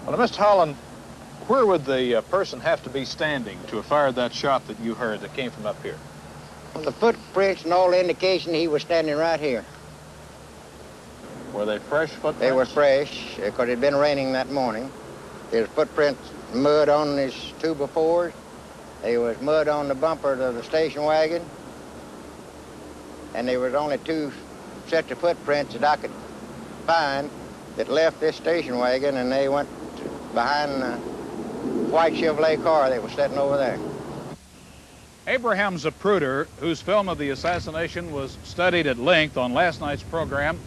Well, Mr. Holland, where would the person have to be standing to have fired that shot that you heard that came from up here? Well, the footprints and all indication he was standing right here. Were they fresh footprints? They were fresh, because it had been raining that morning. There was footprints, mud on his 2x4s. There was mud on the bumper of the station wagon. And there was only 2 sets of footprints that I could find that left this station wagon, and they went behind the white Chevrolet car that was sitting over there. Abraham Zapruder, whose film of the assassination was studied at length on last night's program,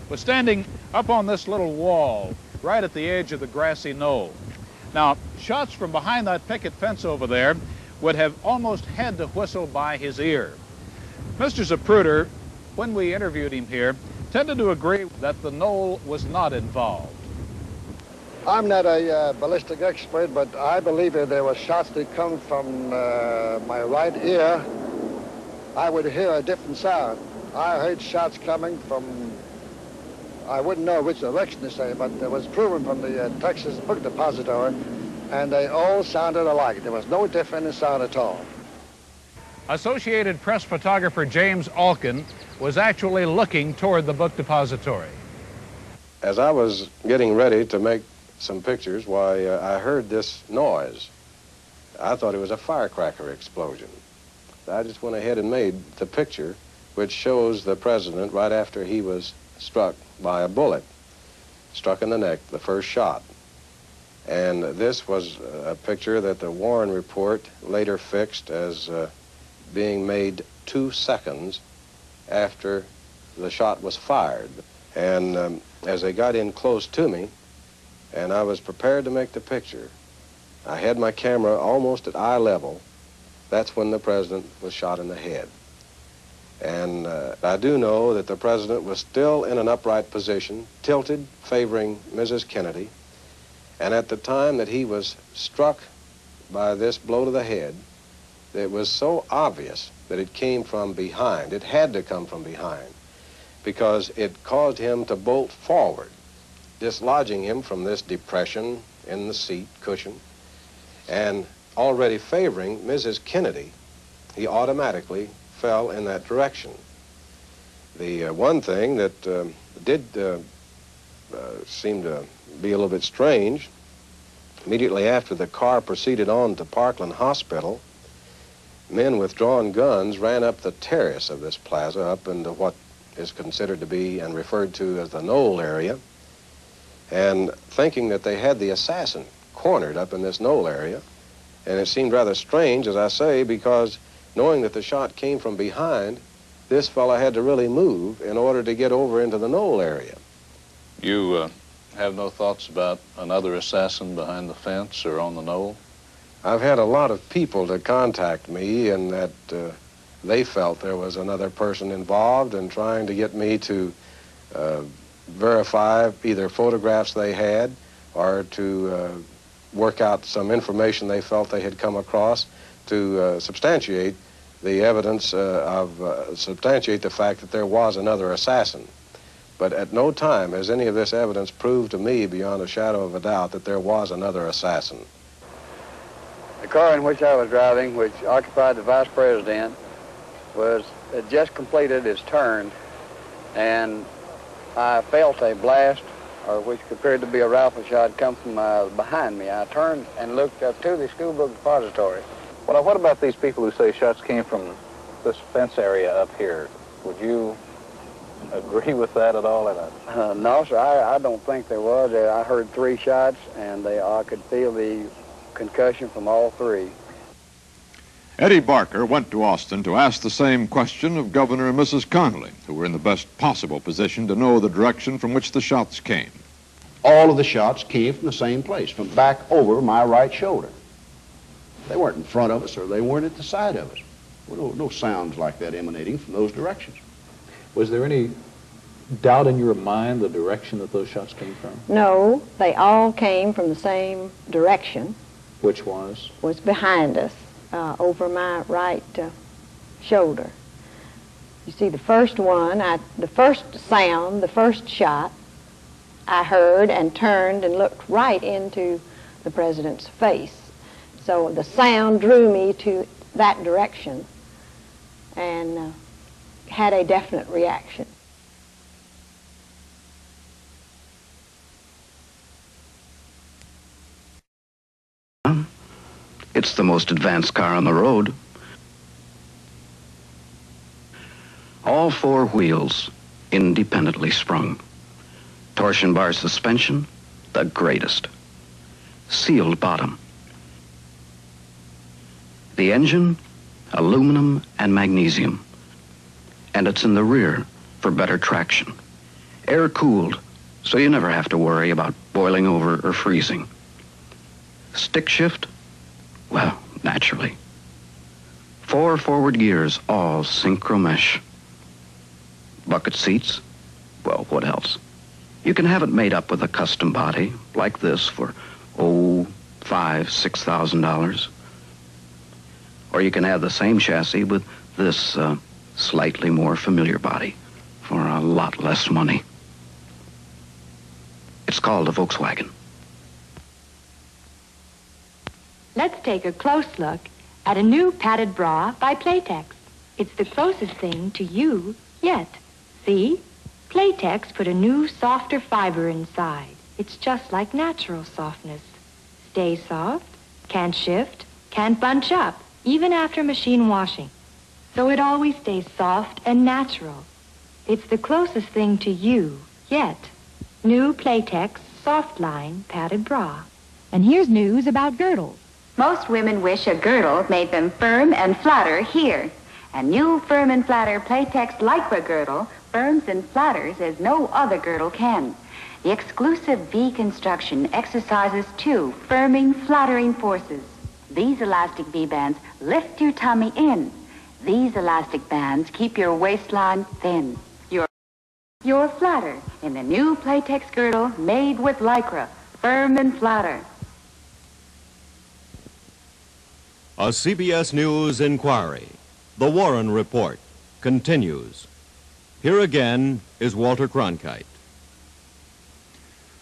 was standing up on this little wall right at the edge of the grassy knoll. Now, shots from behind that picket fence over there would have almost had to whistle by his ear. Mr. Zapruder, when we interviewed him here, tended to agree that the knoll was not involved. I'm not a ballistic expert, but I believe that there were shots that come from my right ear. I would hear a different sound. I heard shots coming from, I wouldn't know which direction to say, but it was proven from the Texas Book Depository, and they all sounded alike. There was no difference in sound at all. Associated Press photographer James Alkin was actually looking toward the book depository. As I was getting ready to make some pictures, why, I heard this noise. I thought it was a firecracker explosion. I just went ahead and made the picture, which shows the president right after he was struck by a bullet, struck in the neck, the first shot. And this was a picture that the Warren report later fixed as being made 2 seconds after the shot was fired. And as they got in close to me, and I was prepared to make the picture, I had my camera almost at eye level. That's when the president was shot in the head. And I do know that the president was still in an upright position, tilted, favoring Mrs. Kennedy. And at the time that he was struck by this blow to the head, it was so obvious that it came from behind. It had to come from behind, because it caused him to bolt forward, dislodging him from this depression in the seat cushion, and already favoring Mrs. Kennedy, he automatically fell in that direction. The one thing that did seem to be a little bit strange, immediately after the car proceeded on to Parkland Hospital, men with drawn guns ran up the terrace of this plaza, up into what is considered to be and referred to as the knoll area, and thinking that they had the assassin cornered up in this knoll area. And it seemed rather strange, as I say, because knowing that the shot came from behind, this fellow had to really move in order to get over into the knoll area. You have no thoughts about another assassin behind the fence or on the knoll? I've had a lot of people to contact me, and that they felt there was another person involved in trying to get me to verify either photographs they had or to work out some information they felt they had come across to substantiate the evidence substantiate the fact that there was another assassin. But at no time has any of this evidence proved to me beyond a shadow of a doubt that there was another assassin. The car in which I was driving, which occupied the vice president, had just completed its turn, and I felt a blast, or which appeared to be a rifle shot, come from behind me. I turned and looked up to the school book depository. Well, now, what about these people who say shots came from this fence area up here? Would you agree with that at all? No, sir, I don't think there was. I heard 3 shots, and I could feel the concussion from all 3. Eddie Barker went to Austin to ask the same question of Governor and Mrs. Connolly, who were in the best possible position to know the direction from which the shots came. All of the shots came from the same place, from back over my right shoulder. They weren't in front of us, or they weren't at the side of us. There were no sounds like that emanating from those directions. Was there any doubt in your mind the direction that those shots came from? No, they all came from the same direction. Which was? Was behind us, over my right shoulder. You see, the first one, the first sound, the first shot, I heard and turned and looked right into the president's face. So the sound drew me to that direction and had a definite reaction. It's the most advanced car on the road. All four wheels independently sprung. Torsion bar suspension, the greatest. Sealed bottom. The engine, aluminum and magnesium. And it's in the rear for better traction. Air cooled, so you never have to worry about boiling over or freezing. Stick shift? Well, naturally. 4 forward gears, all synchro mesh. Bucket seats? Well, what else? You can have it made up with a custom body like this for, $5,000, $6,000. Or you can have the same chassis with this slightly more familiar body for a lot less money. It's called a Volkswagen. Let's take a close look at a new padded bra by Playtex. It's the closest thing to you yet. See? Playtex put a new, softer fiber inside. It's just like natural softness. Stays soft, can't shift, can't bunch up, even after machine washing. So it always stays soft and natural. It's the closest thing to you yet. New Playtex Soft Line Padded Bra. And here's news about girdles. Most women wish a girdle made them firm and flatter here. A new firm and flatter Playtex Lycra girdle firms and flatters as no other girdle can. The exclusive V construction exercises 2 firming, flattering forces. These elastic V-bands lift your tummy in. These elastic bands keep your waistline thin. You're flatter in the new Playtex girdle made with Lycra, firm and flatter. A CBS News inquiry. The Warren Report continues. Here again is Walter Cronkite.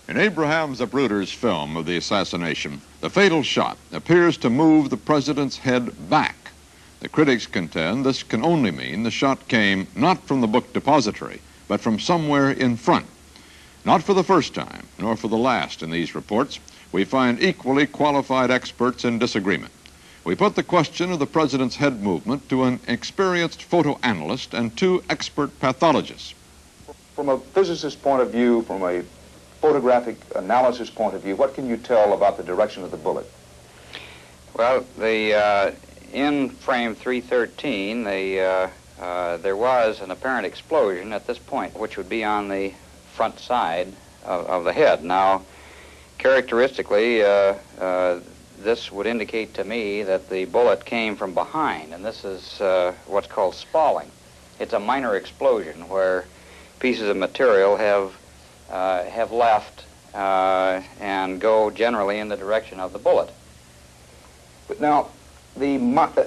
In Abraham Zapruder's film of the assassination, the fatal shot appears to move the president's head back. The critics contend this can only mean the shot came not from the book depository, but from somewhere in front. Not for the first time, nor for the last in these reports, we find equally qualified experts in disagreement. We put the question of the president's head movement to an experienced photo analyst and 2 expert pathologists. From a physicist's point of view, from a photographic analysis point of view, what can you tell about the direction of the bullet? Well, in frame 313, there was an apparent explosion at this point, which would be on the front side of the head. Now, characteristically, this would indicate to me that the bullet came from behind, and this is what's called spalling. It's a minor explosion where pieces of material have left and go generally in the direction of the bullet. But now, the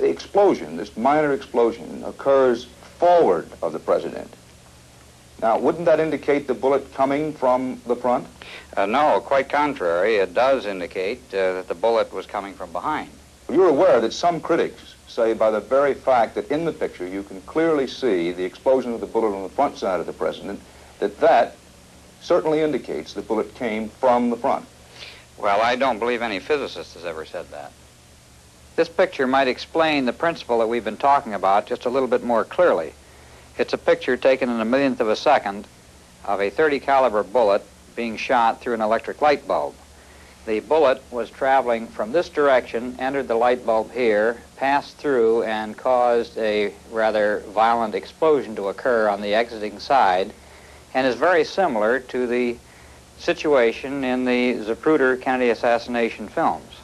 explosion, this minor explosion, occurs forward of the president. Now, wouldn't that indicate the bullet coming from the front? No, quite contrary. It does indicate that the bullet was coming from behind. You're aware that some critics say by the very fact that in the picture you can clearly see the explosion of the bullet on the front side of the president, that certainly indicates the bullet came from the front. Well, I don't believe any physicist has ever said that. This picture might explain the principle that we've been talking about just a little bit more clearly. It's a picture taken in a millionth of a second of a .30 caliber bullet being shot through an electric light bulb. The bullet was traveling from this direction, entered the light bulb here, passed through, and caused a rather violent explosion to occur on the exiting side, and is very similar to the situation in the Zapruder Kennedy assassination films.